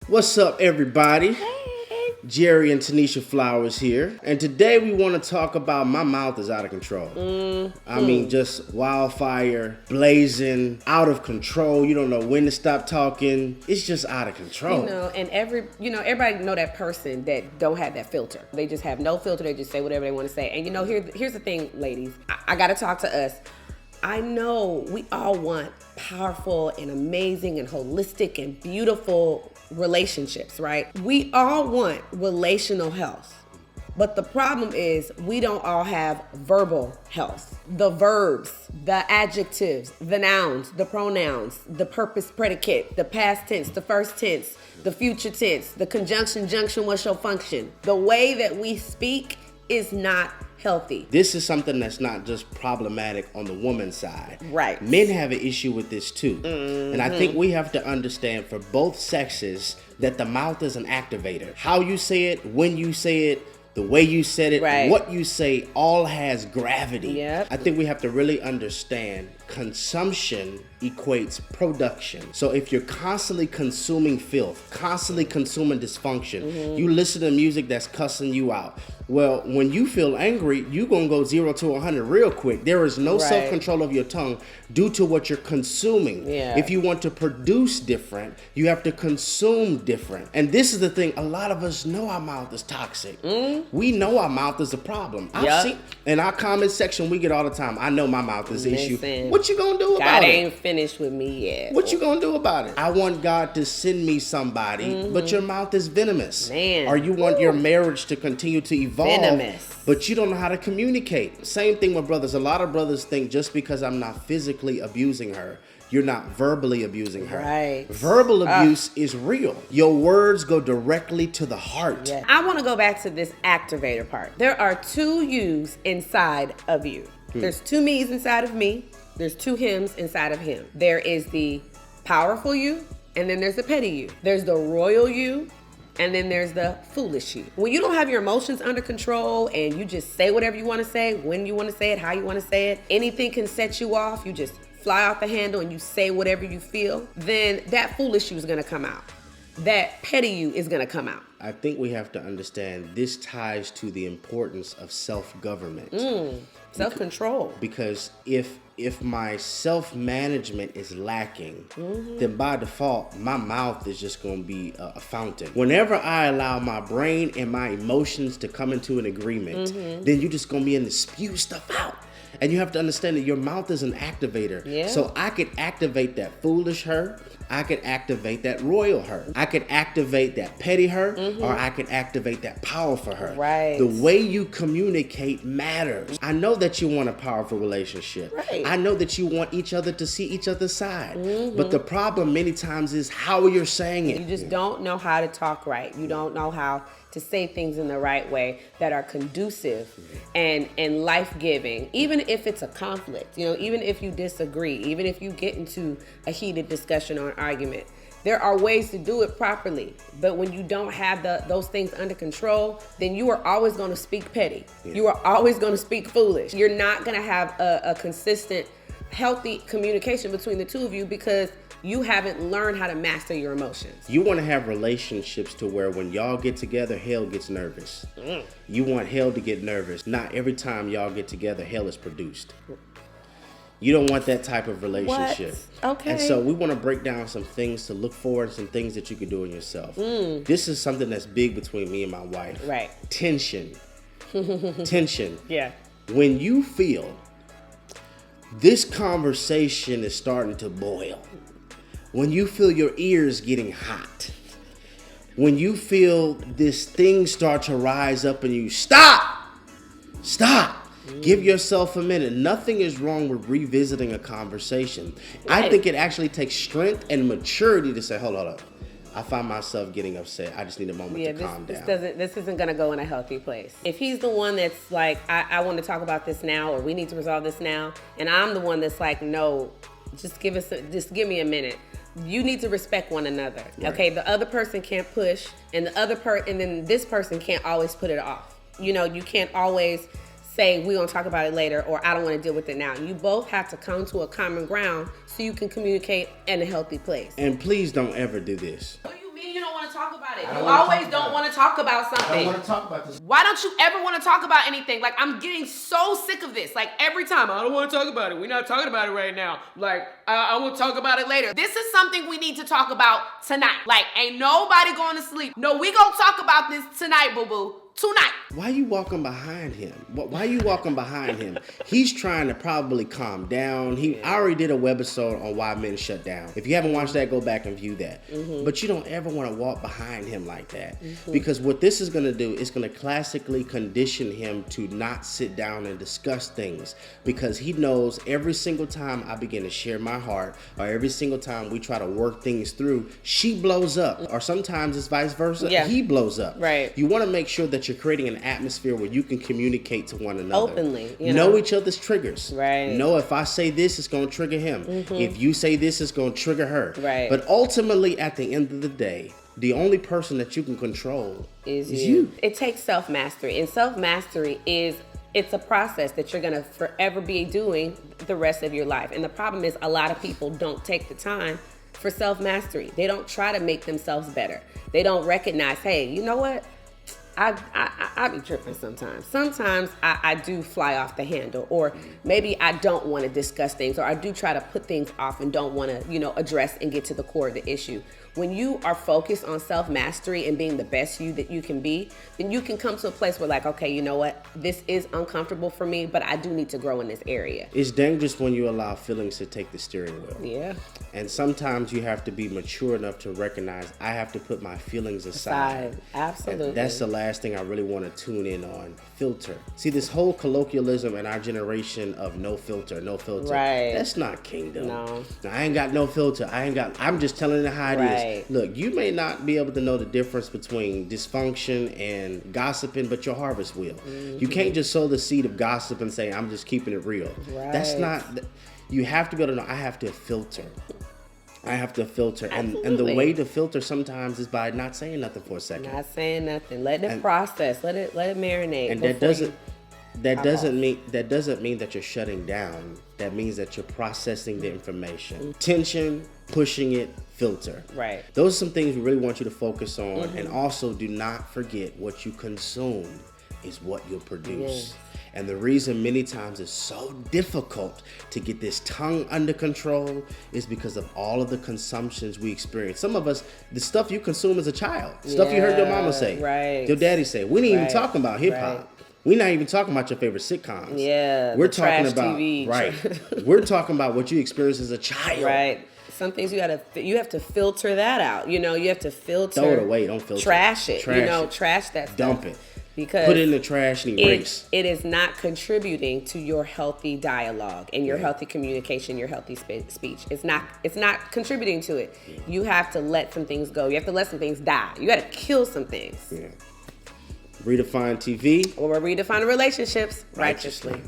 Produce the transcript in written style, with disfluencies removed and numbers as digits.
What's up, everybody? Jerry and Tanisha Flowers here, and today we want to talk about my mouth is out of control. I mean, just wildfire, blazing, out of control. You don't know when to stop talking. It's just out of control. And everybody know that person that don't have that filter. They just have no filter. They just say whatever they want to say. And here's the thing, ladies. I got to talk to us. I know we all want powerful and amazing and holistic and beautiful relationships, right? We all want relational health. But the problem is we don't all have verbal health. The verbs, the adjectives, the nouns, the pronouns, the purpose predicate, the past tense, the first tense, the future tense, the conjunction, junction, what's your function? The way that we speak is not healthy. This is something that's not just problematic on the woman's side. Right. Men have an issue with this too. And I think we have to understand for both sexes that the mouth is an activator. How you say it, when you say it, the way you said it, right. What you say, all has gravity. Yep. I think we have to really understand consumption equates production. So if you're constantly consuming filth, constantly consuming dysfunction, you listen to music that's cussing you out. Well, when you feel angry, you're going to go 0 to 100 real quick. There is no self-control of your tongue due to what you're consuming. Yeah. If you want to produce different, you have to consume different. And this is the thing, a lot of us know our mouth is toxic. We know our mouth is a problem. I've seen in our comment section, we get all the time, I know my mouth is the issue. What you gonna do about it? God ain't finished with me yet. What you gonna do about it? I want God to send me somebody, but your mouth is venomous. Man. Or you want your marriage to continue to evolve, Venomous. but you don't know how to communicate. Same thing with brothers. A lot of brothers think just because I'm not physically abusing her, you're not verbally abusing her. Right. Verbal abuse is real. Your words go directly to the heart. Yeah. I want to go back to this activator part. There are two yous inside of you. There's two me's inside of me. There's two hims inside of him. There is the powerful you, and then there's the petty you. There's the royal you, and then there's the foolish you. When you don't have your emotions under control and you just say whatever you want to say, when you want to say it, how you want to say it, anything can set you off. You just fly off the handle and you say whatever you feel, then that foolish you is going to come out. That petty you is going to come out. I think we have to understand this ties to the importance of self-government. Self-control. Because if my self-management is lacking, then by default, my mouth is just going to be a fountain. Whenever I allow my brain and my emotions to come into an agreement, then you're just going to be in to spew stuff out. And you have to understand that your mouth is an activator. Yeah. So I could activate that foolish her. I could activate that royal her. I could activate that petty her, or I could activate that powerful her. Right. The way you communicate matters. I know that you want a powerful relationship. Right. I know that you want each other to see each other's side. But the problem many times is how you're saying it. You just don't know how to talk right. You don't know how to say things in the right way that are conducive and life-giving. Even if it's a conflict, even if you disagree, even if you get into a heated discussion or an argument, there are ways to do it properly. But when you don't have those things under control, then you are always going to speak petty. You are always going to speak foolish. You're not going to have a consistent, healthy communication between the two of you because you haven't learned how to master your emotions. You want to have relationships to where when y'all get together, hell gets nervous. You want hell to get nervous. Not every time y'all get together, hell is produced. You don't want that type of relationship. What? Okay. And so we want to break down some things to look for and some things that you can do in yourself. This is something that's big between me and my wife. Right. Tension. Tension. Yeah. When you feel this conversation is starting to boil, when you feel your ears getting hot, when you feel this thing start to rise up and you stop, give yourself a minute. Nothing is wrong with revisiting a conversation. Right. I think it actually takes strength and maturity to say, hold up. I find myself getting upset. I just need a moment to calm down. This isn't going to go in a healthy place. If he's the one that's like, I want to talk about this now, or we need to resolve this now, and I'm the one that's like, no, just give me a minute. You need to respect one another. Right. Okay, the other person can't push, and then this person can't always put it off. You can't always say we're gonna talk about it later, or I don't want to deal with it now. You both have to come to a common ground so you can communicate in a healthy place. And please don't ever do this. What do you mean you don't want to want to talk about it. You always don't want to talk about something. I don't want to talk about this. Why don't you ever want to talk about anything? Like, I'm getting so sick of this. Like, every time, I don't want to talk about it. We're not talking about it right now. Like, I will talk about it later. This is something we need to talk about tonight. Like, ain't nobody going to sleep. No, we gonna talk about this tonight, boo-boo. Tonight. Why you walking behind him? Why you walking behind him? He's trying to probably calm down. I already did a webisode on why men shut down. If you haven't watched that, go back and view that. But you don't ever want to walk behind him like that. Because what this is going to do is going to classically condition him to not sit down and discuss things. Because he knows every single time I begin to share my heart, or every single time we try to work things through, she blows up. Or sometimes it's vice versa. Yeah. He blows up. Right. You want to make sure that you're creating an atmosphere where you can communicate to one another. Openly. Know each other's triggers. Right. Know if I say this, it's going to trigger him. If you say this, it's going to trigger her. Right. But ultimately, at the end of the day, the only person that you can control is you. It takes self-mastery. And self-mastery it's a process that you're going to forever be doing the rest of your life. And the problem is a lot of people don't take the time for self-mastery. They don't try to make themselves better. They don't recognize, hey, you know what? I be tripping sometimes. Sometimes I do fly off the handle, or maybe I don't want to discuss things, or I do try to put things off and don't want to, address and get to the core of the issue. When you are focused on self-mastery and being the best you that you can be, then you can come to a place where, like, okay, you know what? This is uncomfortable for me, but I do need to grow in this area. It's dangerous when you allow feelings to take the steering wheel. Yeah. And sometimes you have to be mature enough to recognize I have to put my feelings aside. Absolutely. And that's the last thing I really want to tune in on. Filter. See, this whole colloquialism in our generation of no filter. Right. That's not kingdom. No. I ain't got no filter. I'm just telling it how it is. Look, you may not be able to know the difference between dysfunction and gossiping, but your harvest will. You can't just sow the seed of gossip and say, I'm just keeping it real. Right. That's not, you have to be able to know, I have to filter. And the way to filter sometimes is by not saying nothing for a second. Not saying nothing. Let it process. Let it marinate. And that doesn't mean that you're shutting down. That means that you're processing the information. Tension, pushing it, filter. Right. Those are some things we really want you to focus on. And also, do not forget, what you consume is what you'll produce. Yes. And the reason many times it's so difficult to get this tongue under control is because of all of the consumptions we experience. Some of us, the stuff you consume as a child, stuff you heard your mama say, your daddy say. We ain't even talking about hip hop. We're not even talking about your favorite sitcoms. Yeah, we're talking about TV. We're talking about what you experienced as a child. Right. Some things you have to filter that out. You have to filter. Throw it away. Don't filter. Trash it. Trash that stuff. Dump it. Because put it in the trash and erase. It is not contributing to your healthy dialogue and your healthy communication, your healthy speech. It's not contributing to it. You have to let some things go. You have to let some things die. You got to kill some things. Yeah. Redefine TV. Or redefine relationships righteously.